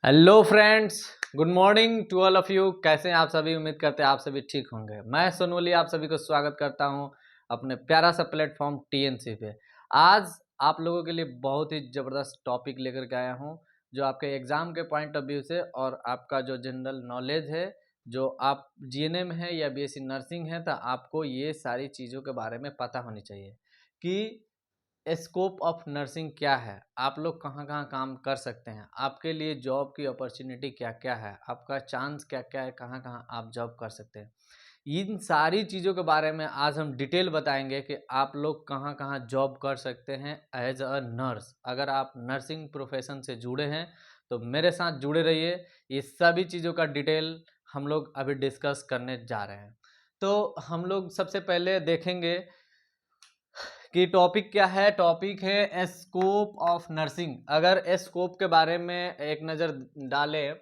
Hello friends, good morning to all of you. कैसे हैं आप सभी? उम्मीद करते हैं आप सभी ठीक होंगे। मैं सोनवली आप सभी को स्वागत करता हूं अपने प्यारा सा प्लेटफॉर्म टीएनसी पे। आज आप लोगों के लिए बहुत ही ज़बरदस्त टॉपिक लेकर के आया हूं, जो आपके एग्ज़ाम के पॉइंट ऑफ व्यू से और आपका जो जनरल नॉलेज है, जो आप जीएनएम है या बीएससी नर्सिंग है, तो आपको ये सारी चीज़ों के बारे में पता होनी चाहिए कि स्कोप ऑफ नर्सिंग क्या है, आप लोग कहाँ-कहाँ काम कर सकते हैं, आपके लिए जॉब की अपॉर्चुनिटी क्या-क्या है, आपका चांस क्या-क्या है, कहाँ-कहाँ आप जॉब कर सकते हैं। इन सारी चीज़ों के बारे में आज हम डिटेल बताएँगे कि आप लोग कहाँ-कहाँ जॉब कर सकते हैं एज़ अ नर्स। अगर आप नर्सिंग प्रोफ़ेशन से जुड़े हैं, तो मेरे साथ जुड़े रहिए। ये सभी चीज़ों का डिटेल हम लोग अभी डिस्कस करने जा रहे हैं। तो हम लोग सबसे पहले देखेंगे कि टॉपिक क्या है। टॉपिक है स्कोप ऑफ नर्सिंग। अगर स्कोप के बारे में एक नज़र डालें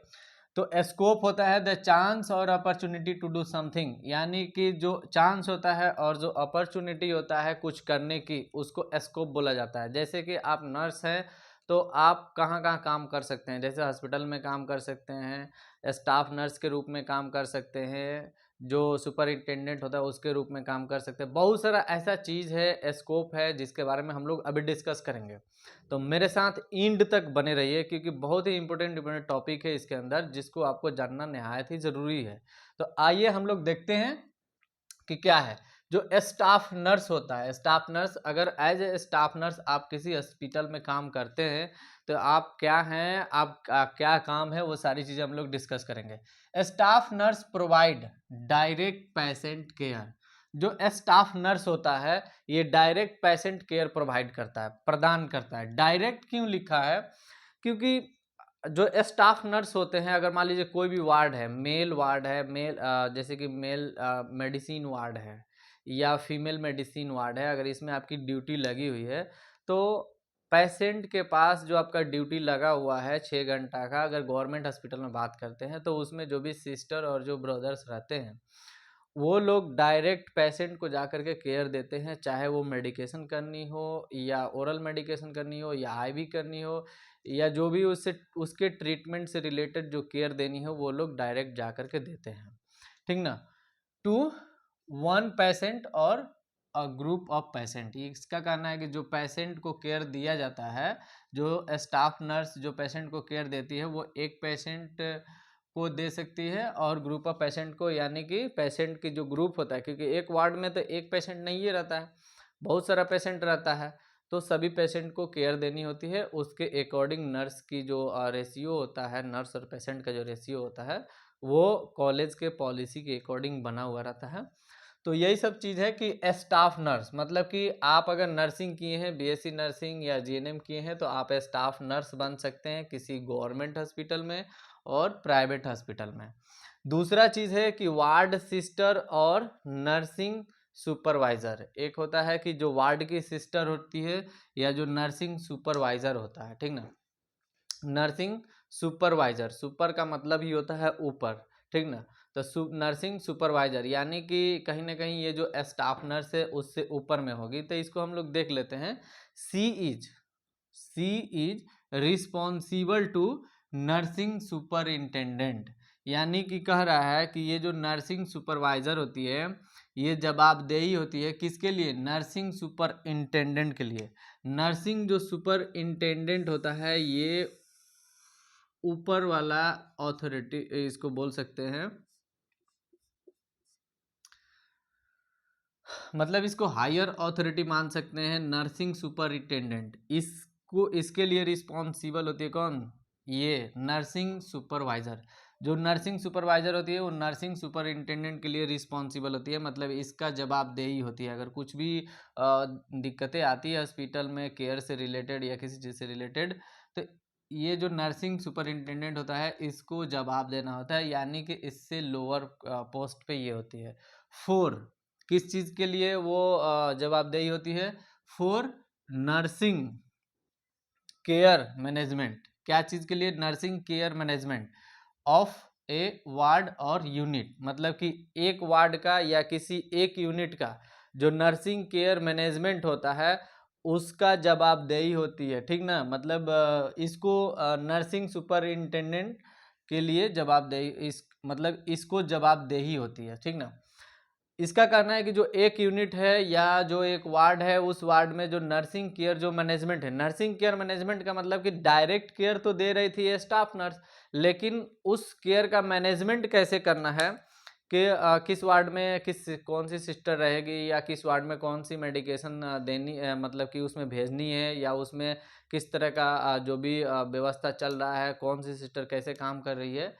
तो स्कोप होता है द चांस और अपॉर्चुनिटी टू डू समथिंग, यानी कि जो चांस होता है और जो अपॉर्चुनिटी होता है कुछ करने की, उसको स्कोप बोला जाता है। जैसे कि आप नर्स हैं तो आप कहाँ-कहाँ काम कर सकते हैं, जैसे हॉस्पिटल में काम कर सकते हैं, स्टाफ नर्स के रूप में काम कर सकते हैं, जो सुपरिटेंडेंट होता है उसके रूप में काम कर सकते हैं। बहुत सारा ऐसा चीज़ है, स्कोप है, जिसके बारे में हम लोग अभी डिस्कस करेंगे। तो मेरे साथ एंड तक बने रहिए, क्योंकि बहुत ही इंपॉर्टेंट टॉपिक है इसके अंदर, जिसको आपको जानना निहायत ही ज़रूरी है। तो आइए हम लोग देखते हैं कि क्या है। जो स्टाफ नर्स होता है, स्टाफ नर्स, अगर एज ए स्टाफ नर्स आप किसी हॉस्पिटल में काम करते हैं तो आप क्या हैं, आपका क्या काम है, वो सारी चीज़ें हम लोग डिस्कस करेंगे। Staff nurse provide direct patient care. जो स्टाफ नर्स होता है ये डायरेक्ट पेशेंट केयर प्रोवाइड करता है, प्रदान करता है। डायरेक्ट क्यों लिखा है? क्योंकि जो स्टाफ नर्स होते हैं, अगर मान लीजिए कोई भी वार्ड है, मेल वार्ड है, जैसे कि मेल मेडिसिन वार्ड है या फीमेल मेडिसिन वार्ड है, अगर इसमें आपकी ड्यूटी लगी हुई है तो पेशेंट के पास जो आपका ड्यूटी लगा हुआ है 6 घंटा का, अगर गवर्नमेंट हॉस्पिटल में बात करते हैं तो उसमें जो भी सिस्टर और जो ब्रदर्स रहते हैं वो लोग डायरेक्ट पेशेंट को जा कर के केयर देते हैं, चाहे वो मेडिकेशन करनी हो या ओरल मेडिकेशन करनी हो या आईवी करनी हो या जो भी उससे उसके ट्रीटमेंट से रिलेटेड जो केयर देनी हो, वो लोग डायरेक्ट जा कर के देते हैं। ठीक ना? टू वन पेशेंट और अ ग्रुप ऑफ पेशेंट, इसका कहना है कि जो पेशेंट को केयर दिया जाता है, जो स्टाफ नर्स जो पेशेंट को केयर देती है, वो एक पेशेंट को दे सकती है और ग्रुप ऑफ पेशेंट को, यानी कि पेशेंट की जो ग्रुप होता है, क्योंकि एक वार्ड में तो एक पेशेंट नहीं ही रहता है, बहुत सारा पेशेंट रहता है, तो सभी पेशेंट को केयर देनी होती है। उसके अकॉर्डिंग नर्स की जो रेशियो होता है, नर्स और पेशेंट का जो रेशियो होता है, वो कॉलेज के पॉलिसी के अकॉर्डिंग बना हुआ रहता है। तो यही सब चीज़ है कि स्टाफ नर्स, मतलब कि आप अगर नर्सिंग किए हैं, बीएससी नर्सिंग या जीएनएम किए हैं, तो आप स्टाफ नर्स बन सकते हैं किसी गवर्नमेंट हॉस्पिटल में और प्राइवेट हॉस्पिटल में। दूसरा चीज़ है कि वार्ड सिस्टर और नर्सिंग सुपरवाइज़र। एक होता है कि जो वार्ड की सिस्टर होती है या जो नर्सिंग सुपरवाइज़र होता है, ठीक ना? नर्सिंग सुपरवाइज़र, सुपर का मतलब ही होता है ऊपर, ठीक ना? तो नर्सिंग सुपरवाइज़र यानी कि कहीं न कहीं ये जो स्टाफ नर्स है उससे ऊपर में होगी, तो इसको हम लोग देख लेते हैं। She is she is responsible to nursing superintendent, यानी कि कह रहा है कि ये जो नर्सिंग सुपरवाइजर होती है ये जवाबदेही होती है किसके लिए? नर्सिंग सुपरिंटेंडेंट के लिए। नर्सिंग जो सुपरिंटेंडेंट होता है ये ऊपर वाला अथॉरिटी इसको बोल सकते हैं, मतलब इसको हायर अथॉरिटी मान सकते हैं। नर्सिंग सुपरिटेंडेंट इसको, इसके लिए रिस्पॉन्सिबल होती है कौन? ये नर्सिंग सुपरवाइज़र। जो नर्सिंग सुपरवाइज़र होती है वो नर्सिंग सुपरिटेंडेंट के लिए रिस्पॉन्सिबल होती है, मतलब इसका जवाबदेही होती है। अगर कुछ भी दिक्कतें आती है हॉस्पिटल में केयर से रिलेटेड या किसी चीज़ से रिलेटेड, तो ये जो नर्सिंग सुपरिटेंडेंट होता है इसको जवाब देना होता है, यानी कि इससे लोअर पोस्ट पे ये होती है। फोर, किस चीज़ के लिए वो जवाबदेही होती है? For nursing care management. क्या चीज़ के लिए? Nursing care management of A ward और यूनिट, मतलब कि एक वार्ड का या किसी एक यूनिट का जो नर्सिंग केयर मैनेजमेंट होता है उसका जवाबदेही होती है, ठीक ना। मतलब इसको नर्सिंग सुपरिंटेंडेंट के लिए जवाबदेही, इस मतलब इसको जवाबदेही होती है, ठीक ना। इसका कहना है कि जो एक यूनिट है या जो एक वार्ड है, उस वार्ड में जो नर्सिंग केयर जो मैनेजमेंट है, नर्सिंग केयर मैनेजमेंट का मतलब कि डायरेक्ट केयर तो दे रही थी ये स्टाफ नर्स, लेकिन उस केयर का मैनेजमेंट कैसे करना है कि किस वार्ड में कौन सी सिस्टर रहेगी, या किस वार्ड में कौन सी मेडिकेशन देनी मतलब कि उसमें भेजनी है, या उसमें किस तरह का जो भी व्यवस्था चल रहा है, कौन सी सिस्टर कैसे काम कर रही है,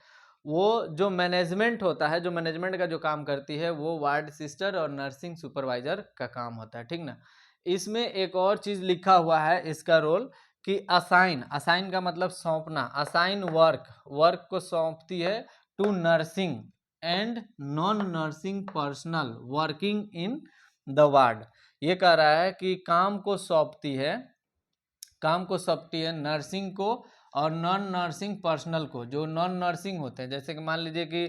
वो जो मैनेजमेंट होता है, जो मैनेजमेंट का जो काम करती है, वो वार्ड सिस्टर और नर्सिंग सुपरवाइजर का काम होता है, ठीक ना। इसमें एक और चीज लिखा हुआ है इसका रोल कि असाइन, असाइन का मतलब सौंपना, असाइन वर्क, वर्क को सौंपती है to nursing and non nursing personal working in the ward. ये कह रहा है कि काम को सौंपती है, काम को सौंपती है नर्सिंग को और नॉन नर्सिंग पर्सनल को, जो नॉन नर्सिंग होते हैं। जैसे कि मान लीजिए कि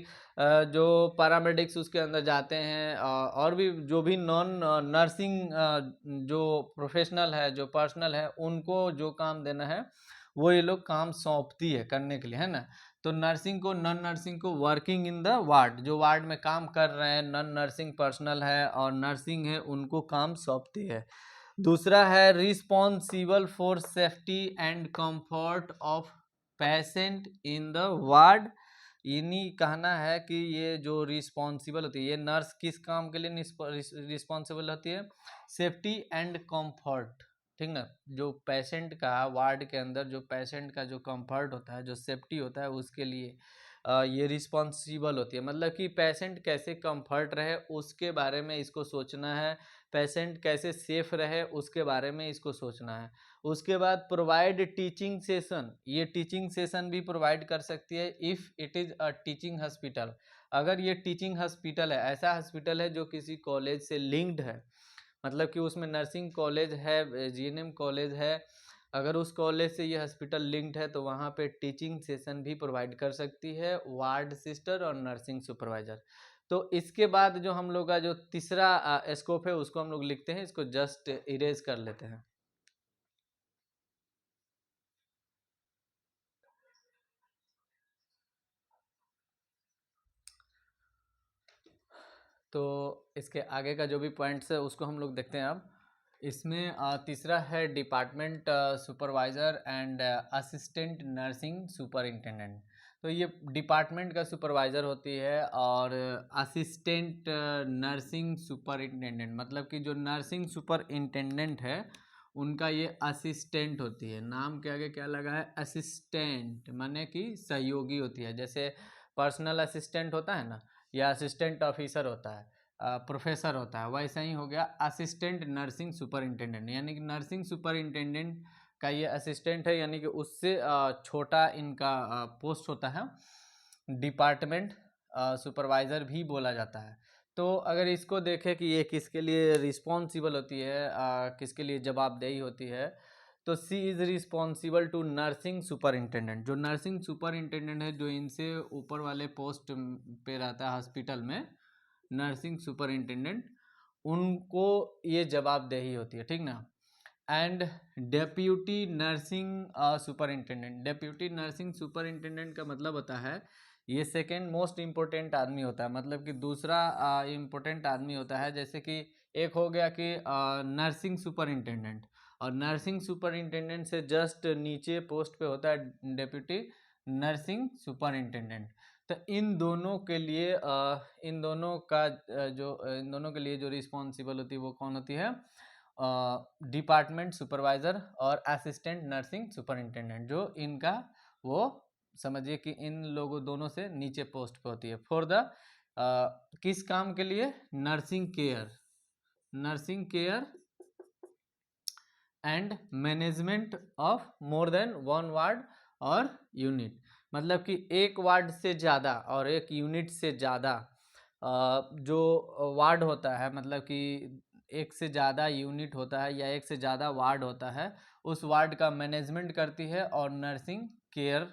जो पैरामेडिक्स उसके अंदर जाते हैं, और भी जो भी नॉन नर्सिंग जो प्रोफेशनल है, जो पर्सनल है, उनको जो काम देना है वो ये लोग काम सौंपती है करने के लिए, है ना। तो नर्सिंग को, नॉन नर्सिंग को वर्किंग इन द वार्ड, जो वार्ड में काम कर रहे हैं, नॉन नर्सिंग पर्सनल है और नर्सिंग है, उनको काम सौंपती है। दूसरा है responsible for safety and comfort of patient in the ward. इन्हीं कहना है कि ये जो रिस्पॉन्सिबल होती है, ये नर्स किस काम के लिए रिस्पॉन्सिबल होती है, सेफ्टी एंड कंफर्ट, ठीक ना। जो पेशेंट का वार्ड के अंदर जो पेशेंट का जो कंफर्ट होता है, जो सेफ्टी होता है, उसके लिए ये रिस्पॉन्सिबल होती है। मतलब कि पेशेंट कैसे कंफर्ट रहे उसके बारे में इसको सोचना है, पेशेंट कैसे सेफ रहे उसके बारे में इसको सोचना है। उसके बाद प्रोवाइड टीचिंग सेशन, ये टीचिंग सेशन भी प्रोवाइड कर सकती है if it is a teaching hospital. अगर ये टीचिंग हॉस्पिटल है, ऐसा हॉस्पिटल है जो किसी कॉलेज से लिंक्ड है, मतलब कि उसमें नर्सिंग कॉलेज है, जीएनएम कॉलेज है, अगर उस कॉलेज से ये हॉस्पिटल लिंक्ड है तो वहाँ पे टीचिंग सेशन भी प्रोवाइड कर सकती है वार्ड सिस्टर और नर्सिंग सुपरवाइजर। तो इसके बाद जो हम लोग का जो तीसरा स्कोप है उसको हम लोग लिखते हैं, इसको जस्ट इरेज कर लेते हैं। तो इसके आगे का जो भी पॉइंट्स है उसको हम लोग देखते हैं अब। इसमें तीसरा है department supervisor and assistant nursing superintendent. तो ये डिपार्टमेंट का सुपरवाइज़र होती है और असिस्टेंट नर्सिंग सुपरिंटेंडेंट, मतलब कि जो नर्सिंग सुपरिंटेंडेंट है उनका ये असिस्टेंट होती है। नाम के आगे क्या लगा है, असिस्टेंट, माने कि सहयोगी होती है। जैसे पर्सनल असिस्टेंट होता है ना, या असिस्टेंट ऑफिसर होता है, प्रोफेसर होता है, वैसा ही हो गया असिस्टेंट नर्सिंग सुपरिंटेंडेंट। यानी कि नर्सिंग सुपरिंटेंडेंट का ये असिस्टेंट है, यानी कि उससे छोटा इनका पोस्ट होता है। डिपार्टमेंट सुपरवाइज़र भी बोला जाता है। तो अगर इसको देखें कि ये किसके लिए रिस्पॉन्सिबल होती है, किसके लिए जवाबदेही होती है, तो she is responsible to nursing superintendent. जो नर्सिंग सुपरिंटेंडेंट है, जो इनसे ऊपर वाले पोस्ट पे रहता है हॉस्पिटल में, नर्सिंग सुपरिंटेंडेंट, उनको ये जवाबदेही होती है, ठीक ना। And deputy nursing superintendent, deputy nursing superintendent का मतलब होता है ये सेकेंड मोस्ट इम्पोर्टेंट आदमी होता है, मतलब कि दूसरा इम्पोर्टेंट आदमी होता है। जैसे कि एक हो गया कि नर्सिंग सुपरिंटेंडेंट, और नर्सिंग सुपरिंटेंडेंट से जस्ट नीचे पोस्ट पे होता है डेप्यूटी नर्सिंग सुपरिंटेंडेंट। तो इन दोनों के लिए इन दोनों का इन दोनों के लिए जो रिस्पॉन्सिबल होती है वो कौन होती है, डिपार्टमेंट सुपरवाइज़र और असिस्टेंट नर्सिंग सुपरिंटेंडेंट, जो इनका वो समझिए कि इन लोगों दोनों से नीचे पोस्ट पे होती है। फॉर द किस काम के लिए, nursing care, nursing care and management of more than one ward और यूनिट। मतलब कि एक वार्ड से ज़्यादा और एक यूनिट से ज़्यादा जो वार्ड होता है, मतलब कि एक से ज़्यादा यूनिट होता है या एक से ज़्यादा वार्ड होता है, उस वार्ड का मैनेजमेंट करती है और नर्सिंग केयर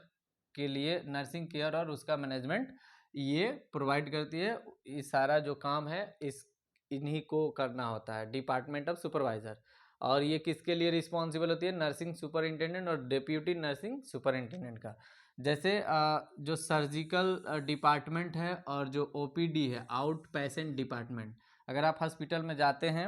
के लिए, नर्सिंग केयर और उसका मैनेजमेंट ये प्रोवाइड करती है। ये सारा जो काम है इस इन्हीं को करना होता है, डिपार्टमेंट ऑफ सुपरवाइज़र। और ये किसके लिए रिस्पॉन्सिबल होती है? नर्सिंग सुपरिंटेंडेंट और डिप्यूटी नर्सिंग सुपरिंटेंडेंट का। जैसे जो सर्जिकल डिपार्टमेंट है और जो ओपीडी है, आउट पेशेंट डिपार्टमेंट, अगर आप हॉस्पिटल में जाते हैं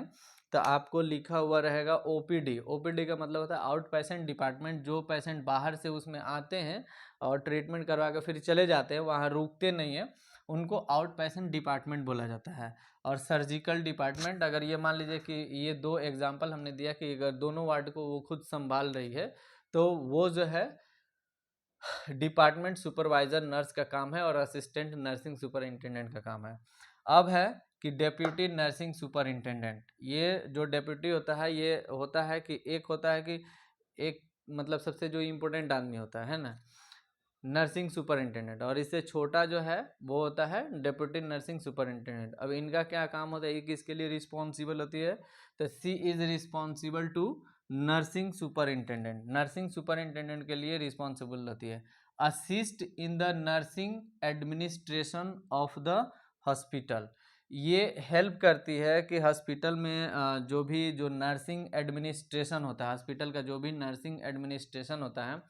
तो आपको लिखा हुआ रहेगा ओपीडी। ओपीडी का मतलब होता है आउट पेशेंट डिपार्टमेंट। जो पेशेंट बाहर से उसमें आते हैं और ट्रीटमेंट करवा कर फिर चले जाते हैं, वहाँ रुकते नहीं हैं, उनको आउट पेशेंट डिपार्टमेंट बोला जाता है। और सर्जिकल डिपार्टमेंट, अगर ये मान लीजिए कि ये दो एग्जांपल हमने दिया कि अगर दोनों वार्ड को वो खुद संभाल रही है तो वो जो है डिपार्टमेंट सुपरवाइजर नर्स का काम है और असिस्टेंट नर्सिंग सुपरिंटेंडेंट का काम है। अब है कि डेप्यूटी नर्सिंग सुपरिंटेंडेंट। ये जो डेप्यूटी होता है, ये होता है कि एक होता है कि एक मतलब सबसे जो इम्पोर्टेंट आदमी होता है ना, नर्सिंग सुपरिंटेंडेंट, और इससे छोटा जो है वो होता है डेप्यूटी नर्सिंग सुपरिंटेंडेंट। अब इनका क्या काम होता है, ये किसके लिए रिस्पॉन्सिबल होती है? तो she is responsible to nursing superintendent. Nursing superintendent के लिए रिस्पॉन्सिबल होती है assist in the nursing administration of the hospital. ये हेल्प करती है कि हॉस्पिटल में जो नर्सिंग एडमिनिस्ट्रेशन होता है, हॉस्पिटल का जो भी नर्सिंग एडमिनिस्ट्रेशन होता है,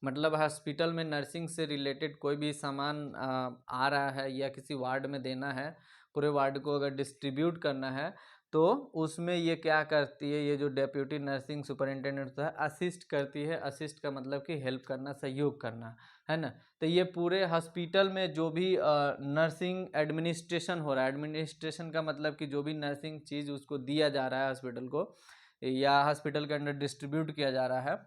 मतलब हॉस्पिटल में नर्सिंग से रिलेटेड कोई भी सामान आ रहा है या किसी वार्ड में देना है, पूरे वार्ड को अगर डिस्ट्रीब्यूट करना है, तो उसमें ये क्या करती है, ये जो डेप्यूटी नर्सिंग सुपरिंटेंडेंट होता है असिस्ट करती है। असिस्ट का मतलब कि हेल्प करना, सहयोग करना, है ना। तो ये पूरे हॉस्पिटल में जो भी नर्सिंग एडमिनिस्ट्रेशन हो रहा है, एडमिनिस्ट्रेशन का मतलब कि जो भी नर्सिंग चीज़ उसको दिया जा रहा है हॉस्पिटल को या हॉस्पिटल के अंदर डिस्ट्रीब्यूट किया जा रहा है,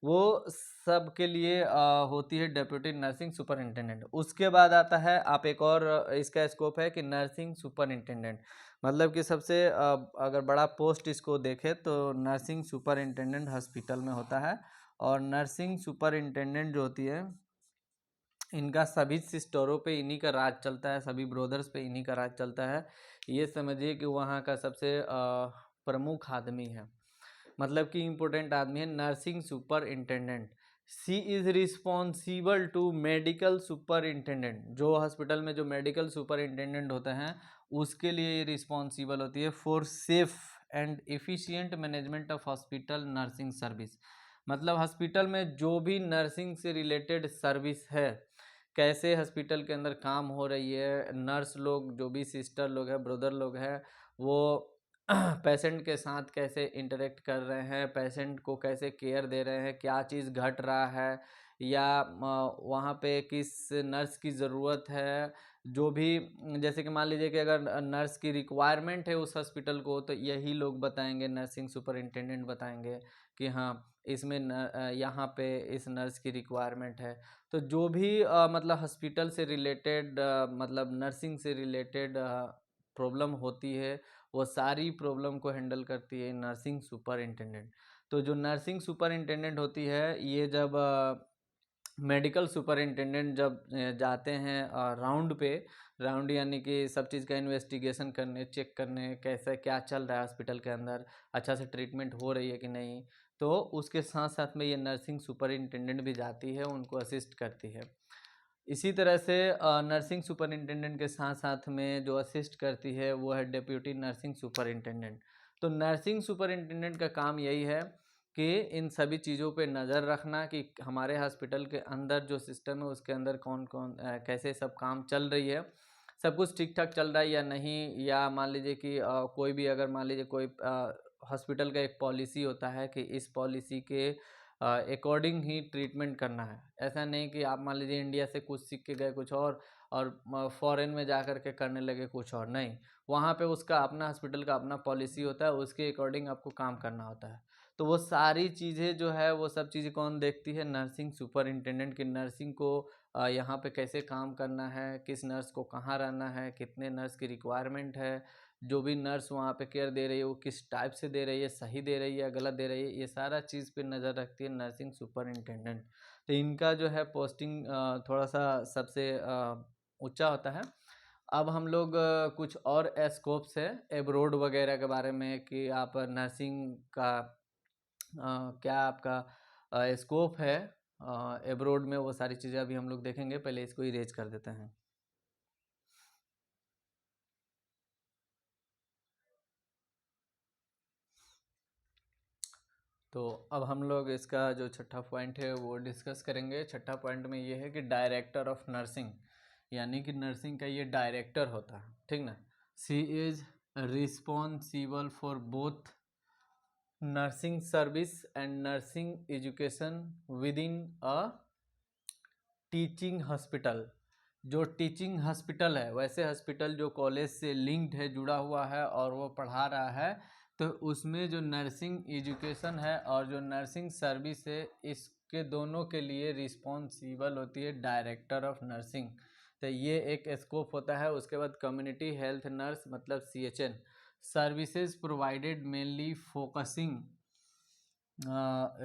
वो सब के लिए होती है डेप्यूटी नर्सिंग सुपरिंटेंडेंट। उसके बाद आता है, आप एक और इसका स्कोप है कि नर्सिंग सुपरिंटेंडेंट, मतलब कि सबसे अगर बड़ा पोस्ट इसको देखें तो नर्सिंग सुपरिंटेंडेंट हॉस्पिटल में होता है। और नर्सिंग सुपरिंटेंडेंट जो होती है, इनका सभी सिस्टरों पे इन्हीं का राज चलता है, सभी ब्रोदर्स पे इन्हीं का राज चलता है। ये समझिए कि वहाँ का सबसे प्रमुख आदमी है, मतलब कि इम्पोर्टेंट आदमी है nursing superintendent. She is responsible to medical superintendent. जो हॉस्पिटल में जो मेडिकल सुपरिंटेंडेंट होते हैं उसके लिए ये रिस्पॉन्सिबल होती है for safe and efficient management of hospital nursing service. मतलब हॉस्पिटल में जो भी नर्सिंग से रिलेटेड सर्विस है, कैसे हॉस्पिटल के अंदर काम हो रही है, नर्स लोग जो भी सिस्टर लोग हैं, ब्रदर लोग हैं, वो पेशेंट के साथ कैसे इंटरेक्ट कर रहे हैं, पेशेंट को कैसे केयर दे रहे हैं, क्या चीज़ घट रहा है या वहाँ पे किस नर्स की ज़रूरत है, जो भी जैसे कि मान लीजिए कि अगर नर्स की रिक्वायरमेंट है उस हॉस्पिटल को, तो यही लोग बताएंगे, नर्सिंग सुपरिंटेंडेंट बताएंगे कि हाँ इसमें यहाँ पे इस नर्स की रिक्वायरमेंट है। तो जो भी मतलब हॉस्पिटल से रिलेटेड मतलब नर्सिंग से रिलेटेड प्रॉब्लम होती है, वो सारी प्रॉब्लम को हैंडल करती है नर्सिंग सुपरिंटेंडेंट। तो जो नर्सिंग सुपरिंटेंडेंट होती है, ये जब मेडिकल सुपरिंटेंडेंट जब जाते हैं राउंड पे, राउंड यानी कि सब चीज़ का इन्वेस्टिगेशन करने, चेक करने कैसे क्या चल रहा है हॉस्पिटल के अंदर, अच्छा से ट्रीटमेंट हो रही है कि नहीं, तो उसके साथ साथ में ये नर्सिंग सुपरिंटेंडेंट भी जाती है, उनको असिस्ट करती है। इसी तरह से नर्सिंग सुपरिंटेंडेंट के साथ साथ में जो असिस्ट करती है वो है डिप्यूटी नर्सिंग सुपरिंटेंडेंट। तो नर्सिंग सुपरिंटेंडेंट का काम यही है कि इन सभी चीज़ों पे नज़र रखना कि हमारे हॉस्पिटल के अंदर जो सिस्टम है उसके अंदर कौन कौन कैसे सब काम चल रही है, सब कुछ ठीक ठाक चल रहा है या नहीं। या मान लीजिए कि कोई भी अगर मान लीजिए कोई हॉस्पिटल का एक पॉलिसी होता है कि इस पॉलिसी के अकॉर्डिंग ही ट्रीटमेंट करना है। ऐसा नहीं कि आप मान लीजिए इंडिया से कुछ सीख के गए कुछ और फॉरेन में जा कर के करने लगे कुछ और, नहीं, वहाँ पे उसका अपना हॉस्पिटल का अपना पॉलिसी होता है, उसके अकॉर्डिंग आपको काम करना होता है। तो वो सारी चीज़ें जो है वो सब चीज़ें कौन देखती है? नर्सिंग सुपरिंटेंडेंट की नर्सिंग को यहाँ पे कैसे काम करना है, किस नर्स को कहाँ रहना है, कितने नर्स की रिक्वायरमेंट है, जो भी नर्स वहाँ पे केयर दे रही है वो किस टाइप से दे रही है, सही दे रही है गलत दे रही है, ये सारा चीज़ पे नज़र रखती है नर्सिंग सुपरिंटेंडेंट। तो इनका जो है पोस्टिंग थोड़ा सा सबसे ऊंचा होता है। अब हम लोग कुछ और स्कोप्स है एब्रोड वगैरह के बारे में कि आप नर्सिंग का क्या आपका स्कोप है एब्रोड में, वो सारी चीज़ें अभी हम लोग देखेंगे। पहले इसको इरेज कर देते हैं। तो अब हम लोग इसका जो छठा पॉइंट है वो डिस्कस करेंगे। छठा पॉइंट में ये है कि डायरेक्टर ऑफ नर्सिंग, यानी कि नर्सिंग का ये डायरेक्टर होता है, ठीक ना। She is responsible for both nursing service and nursing education within a teaching hospital. जो टीचिंग हॉस्पिटल है, वैसे हॉस्पिटल जो कॉलेज से लिंक्ड है, जुड़ा हुआ है और वो पढ़ा रहा है, तो उसमें जो नर्सिंग एजुकेशन है और जो नर्सिंग सर्विस है, इसके दोनों के लिए रिस्पॉन्सिबल होती है डायरेक्टर ऑफ नर्सिंग। तो ये एक स्कोप होता है। उसके बाद कम्युनिटी हेल्थ नर्स मतलब CHN, services provided mainly focusing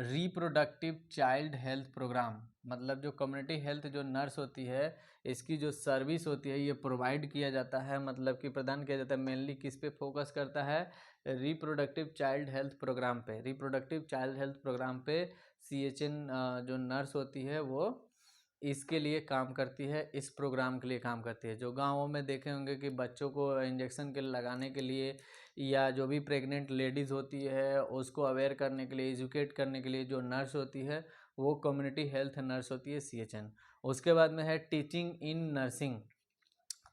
reproductive child health program. मतलब जो कम्युनिटी हेल्थ जो नर्स होती है, इसकी जो सर्विस होती है ये प्रोवाइड किया जाता है, मतलब कि प्रदान किया जाता है। मेनली किस पे फोकस करता है? रिप्रोडक्टिव चाइल्ड हेल्थ प्रोग्राम पे। रिप्रोडक्टिव चाइल्ड हेल्थ प्रोग्राम पे CHN जो नर्स होती है वो इसके लिए काम करती है, इस प्रोग्राम के लिए काम करती है। जो गाँवों में देखे होंगे कि बच्चों को इंजेक्शन के लगाने के लिए, या जो भी प्रेग्नेंट लेडीज़ होती है उसको अवेयर करने के लिए, एजुकेट करने के लिए जो नर्स होती है वो कम्युनिटी हेल्थ नर्स होती है, CHN। उसके बाद में है टीचिंग इन नर्सिंग।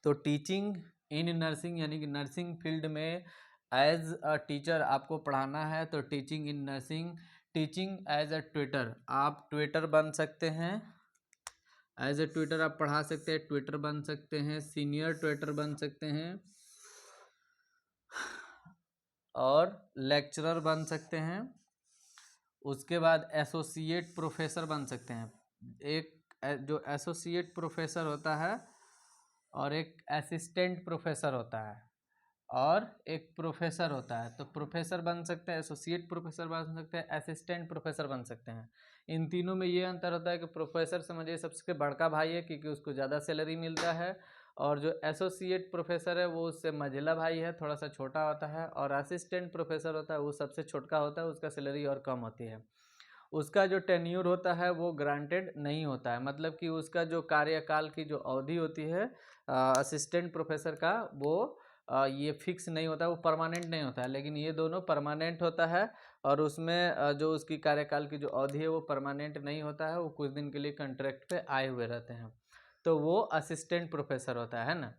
तो टीचिंग इन नर्सिंग यानी कि नर्सिंग फील्ड में एज अ टीचर आपको पढ़ाना है, तो teaching in nursing. Teaching as a tutor, आप ट्यूटर बन सकते हैं। एज ए ट्यूटर आप पढ़ा सकते हैं, ट्यूटर बन सकते हैं, सीनियर ट्यूटर बन सकते हैं और लेक्चरर बन सकते हैं। उसके बाद एसोसिएट प्रोफेसर बन सकते हैं। एक जो एसोसिएट प्रोफेसर होता है और एक असिस्टेंट प्रोफेसर होता है और एक प्रोफेसर होता है। तो प्रोफेसर बन सकते हैं, एसोसिएट प्रोफेसर बन सकते हैं, असिस्टेंट प्रोफेसर बन सकते हैं। इन तीनों में ये अंतर होता है कि प्रोफेसर समझिए सबसे बड़का भाई है क्योंकि उसको ज़्यादा सैलरी मिलता है, और जो एसोसिएट प्रोफेसर है वो उससे मझिला भाई है, थोड़ा सा छोटा होता है, और असिस्टेंट प्रोफेसर होता है वो सबसे छोटा होता है, उसका सैलरी और कम होती है। उसका जो टेन्यूर होता है वो ग्रांटेड नहीं होता है, मतलब कि उसका जो कार्यकाल की जो अवधि होती है असिस्टेंट प्रोफेसर का, वो ये फिक्स नहीं होता है, वो परमानेंट नहीं होता है। लेकिन ये दोनों परमानेंट होता है, और उसमें जो उसकी कार्यकाल की जो अवधि है वो परमानेंट नहीं होता है, वो कुछ दिन के लिए कॉन्ट्रैक्ट पे आए हुए रहते हैं। तो वो असिस्टेंट प्रोफेसर होता है ना।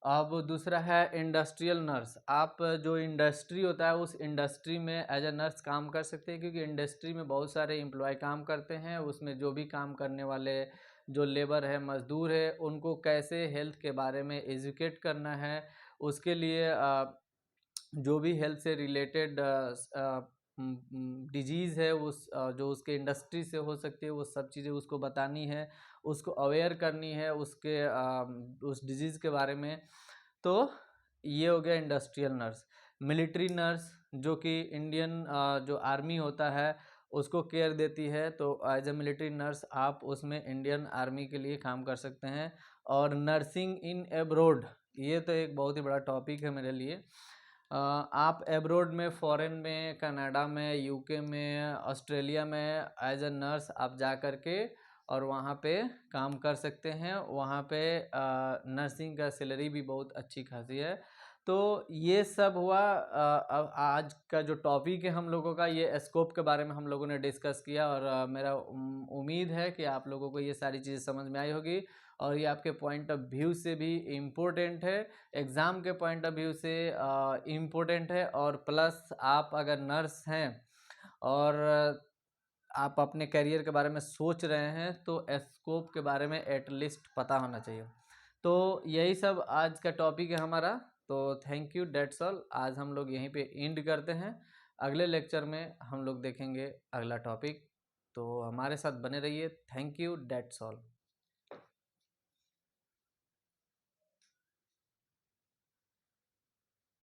अब दूसरा है इंडस्ट्रियल नर्स। आप जो इंडस्ट्री होता है उस इंडस्ट्री में एज ए नर्स काम कर सकते हैं, क्योंकि इंडस्ट्री में बहुत सारे एम्प्लॉय काम करते हैं। उसमें जो भी काम करने वाले जो लेबर है, मजदूर है, उनको कैसे हेल्थ के बारे में एजुकेट करना है, उसके लिए जो भी हेल्थ से रिलेटेड डिजीज़ है उस जो उसके इंडस्ट्री से हो सकती है, वो सब चीज़ें उसको बतानी है, उसको अवेयर करनी है उसके उस डिजीज़ के बारे में। तो ये हो गया इंडस्ट्रियल नर्स। मिलिट्री नर्स जो कि इंडियन जो आर्मी होता है उसको केयर देती है, तो एज ए मिलिट्री नर्स आप उसमें इंडियन आर्मी के लिए काम कर सकते हैं। और नर्सिंग इन एब्रोड, ये तो एक बहुत ही बड़ा टॉपिक है मेरे लिए। आप एब्रोड में, फॉरेन में, कनाडा में, यूके में, ऑस्ट्रेलिया में एज अ नर्स आप जा कर के और वहाँ पे काम कर सकते हैं। वहाँ पे नर्सिंग का सैलरी भी बहुत अच्छी खासी है। तो ये सब हुआ अब आज का जो टॉपिक है हम लोगों का, ये स्कोप के बारे में हम लोगों ने डिस्कस किया, और मेरा उम्मीद है कि आप लोगों को ये सारी चीज़ें समझ में आई होगी, और ये आपके पॉइंट ऑफ व्यू से भी इम्पोर्टेंट है, एग्ज़ाम के पॉइंट ऑफ व्यू से इम्पोर्टेंट है, और प्लस आप अगर नर्स हैं और आप अपने करियर के बारे में सोच रहे हैं तो स्कोप के बारे में एटलीस्ट पता होना चाहिए। तो यही सब आज का टॉपिक है हमारा। तो थैंक यू, डेट्स ऑल। आज हम लोग यहीं पे एंड करते हैं। अगले लेक्चर में हम लोग देखेंगे अगला टॉपिक, तो हमारे साथ बने रहिए। Thank you, that's all.